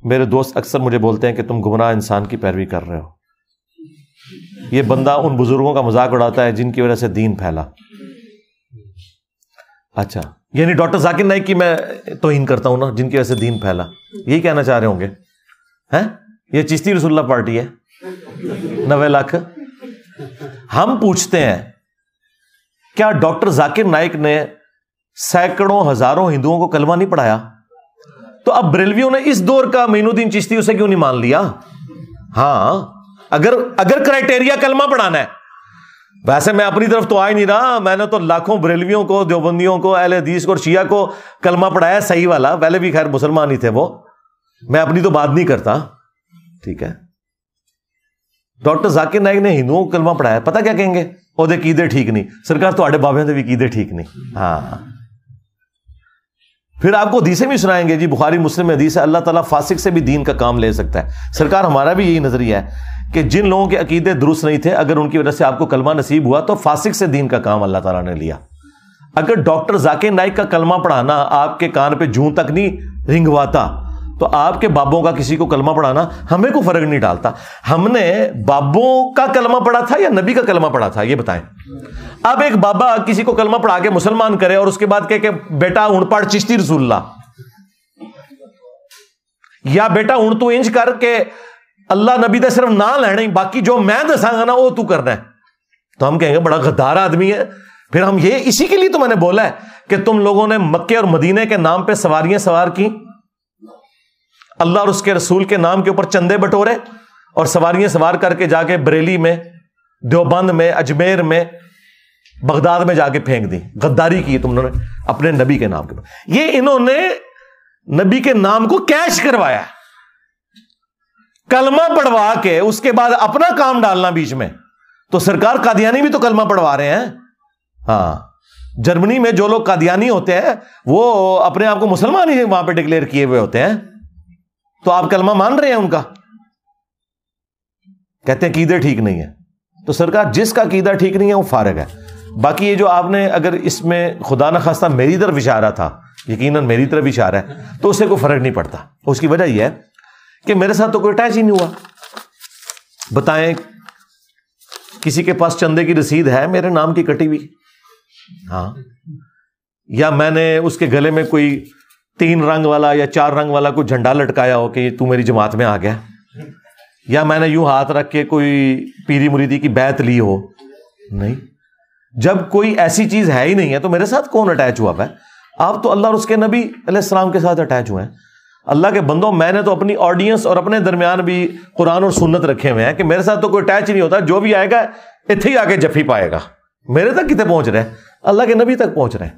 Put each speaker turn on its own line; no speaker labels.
میرے دوست اکثر مجھے بولتے ہیں کہ تم گمراہ انسان کی پیروی کر رہے ہو. یہ بندہ ان بزرگوں کا مذاق اڑاتا ہے جن کی وجہ سے دین پھیلا. اچھا یعنی ڈاکٹر ذاکر نائک کی میں توہین کرتا ہوں نا, جن کی وجہ سے دین پھیلا, یہی کہنا چاہ رہے ہوں گے ہیں؟ یہ چشتی رسول اللہ پارٹی ہے 90 لاکھ. ہم پوچھتے ہیں کیا ڈاکٹر ذاکر نائک نے سینکڑوں ہزاروں ہندوؤں کو کلمہ نہیں پڑھایا؟ تو اب بریلویوں نے اس دور کا معین الدین چشتی اسے کیوں نہیں مان لیا؟ ہاں اگر کرائٹیریا کلمہ پڑھانا ہے. ویسے میں اپنی طرف تو آ ہی نہیں رہا, میں نے تو لاکھوں بریلویوں کو, دیوبندیوں کو, اہل حدیث کو اور شیعہ کو کلمہ پڑھایا صحیح والا. پہلے بھی خیر مسلمان ہی تھے وہ, میں اپنی تو بات نہیں کرتا. ٹھیک ہے, ڈاکٹر ذاکر نائک نے ہندوؤں کو کلمہ پڑھایا, پتہ کیا کہیں گے؟ وہ دے قیدے ٹھیک نہیں. سرکار تواڈے بابے دے بھی قیدے ٹھیک نہیں. ہاں پھر آپ کو حدیثیں بھی سنائیں گے, جی بخاری مسلم میں حدیث ہے اللہ تعالیٰ فاسق سے بھی دین کا کام لے سکتا ہے. سرکار ہمارا بھی یہی نظریہ ہے کہ جن لوگوں کے عقیدے درست نہیں تھے, اگر ان کی وجہ سے آپ کو کلمہ نصیب ہوا تو فاسق سے دین کا کام اللہ تعالیٰ نے لیا. اگر ڈاکٹر ذاکر نائک کا کلمہ پڑھانا آپ کے کان پہ جوں تک نہیں رنگواتا, تو آپ کے بابوں کا کسی کو کلمہ پڑھانا ہمیں کوئی فرق نہیں ڈالتا. ہم نے بابوں کا کلمہ پڑھا تھا یا نبی کا کلمہ پڑھا تھا, یہ بتائیں. اب ایک بابا کسی کو کلمہ پڑھا کے مسلمان کرے اور اس کے بعد کہ بیٹا اونٹ پاڑ چشتی رسول اللہ, یا بیٹا اونٹ تو انج کر کے اللہ نبی دے صرف نہ لینا, باقی جو میں دساں گا نا وہ تو کرنا ہے, تو ہم کہیں گے بڑا غدار آدمی ہے. پھر ہم یہ اسی کے لیے تو میں نے بولا ہے کہ تم لوگوں نے مکے اور مدینے کے نام پہ سواریاں سوار کی, اللہ اور اس کے رسول کے نام کے اوپر چندے بٹورے اور سواریاں سوار کر کے جا کے بریلی میں, دیوبند میں, اجمیر میں, بغداد میں جا کے پھینک دی. غداری کی تم نے اپنے نبی کے نام کے اوپر. یہ انہوں نے نبی کے نام کو کیش کروایا, کلمہ پڑھوا کے اس کے بعد اپنا کام ڈالنا بیچ میں. تو سرکار قادیانی بھی تو کلمہ پڑھوا رہے ہیں. ہاں جرمنی میں جو لوگ قادیانی ہوتے ہیں وہ اپنے آپ کو مسلمان ہی وہاں پہ ڈکلیئر کیے ہوئے ہوتے ہیں, تو آپ کلمہ مان رہے ہیں ان کا, کہتے ہیں قیدے ٹھیک نہیں ہے. تو سرکار جس کا قیدہ ٹھیک نہیں ہے وہ فارغ ہے. باقی یہ جو آپ نے اگر اس میں خدا نہ خواستہ میری طرف اشارہ تھا, یقیناً میری طرف اشارہ ہے, تو اس سے کوئی فرق نہیں پڑتا. اس کی وجہ یہ ہے کہ میرے ساتھ تو کوئی اٹیچ ہی نہیں ہوا. بتائیں کسی کے پاس چندے کی رسید ہے میرے نام کی کٹی ہوئی, ہاں, یا میں نے اس کے گلے میں کوئی 3 رنگ والا یا 4 رنگ والا کوئی جھنڈا لٹکایا ہو کہ تو میری جماعت میں آ گیا, یا میں نے یوں ہاتھ رکھ کے کوئی پیری مریدی کی بیعت لی ہو, نہیں. جب کوئی ایسی چیز ہے ہی نہیں ہے تو میرے ساتھ کون اٹیچ ہوا ہے؟ آپ تو اللہ اور اس کے نبی علیہ السلام کے ساتھ اٹیچ ہوئے ہیں. اللہ کے بندوں, میں نے تو اپنی آڈینس اور اپنے درمیان بھی قرآن اور سنت رکھے ہوئے ہیں کہ میرے ساتھ تو کوئی اٹیچ نہیں ہوتا. جو بھی آئے گا اتنے ہی آ کے جفی پائے گا. میرے تک کتنے پہنچ رہے ہیں؟ اللہ کے نبی تک پہنچ رہے ہیں.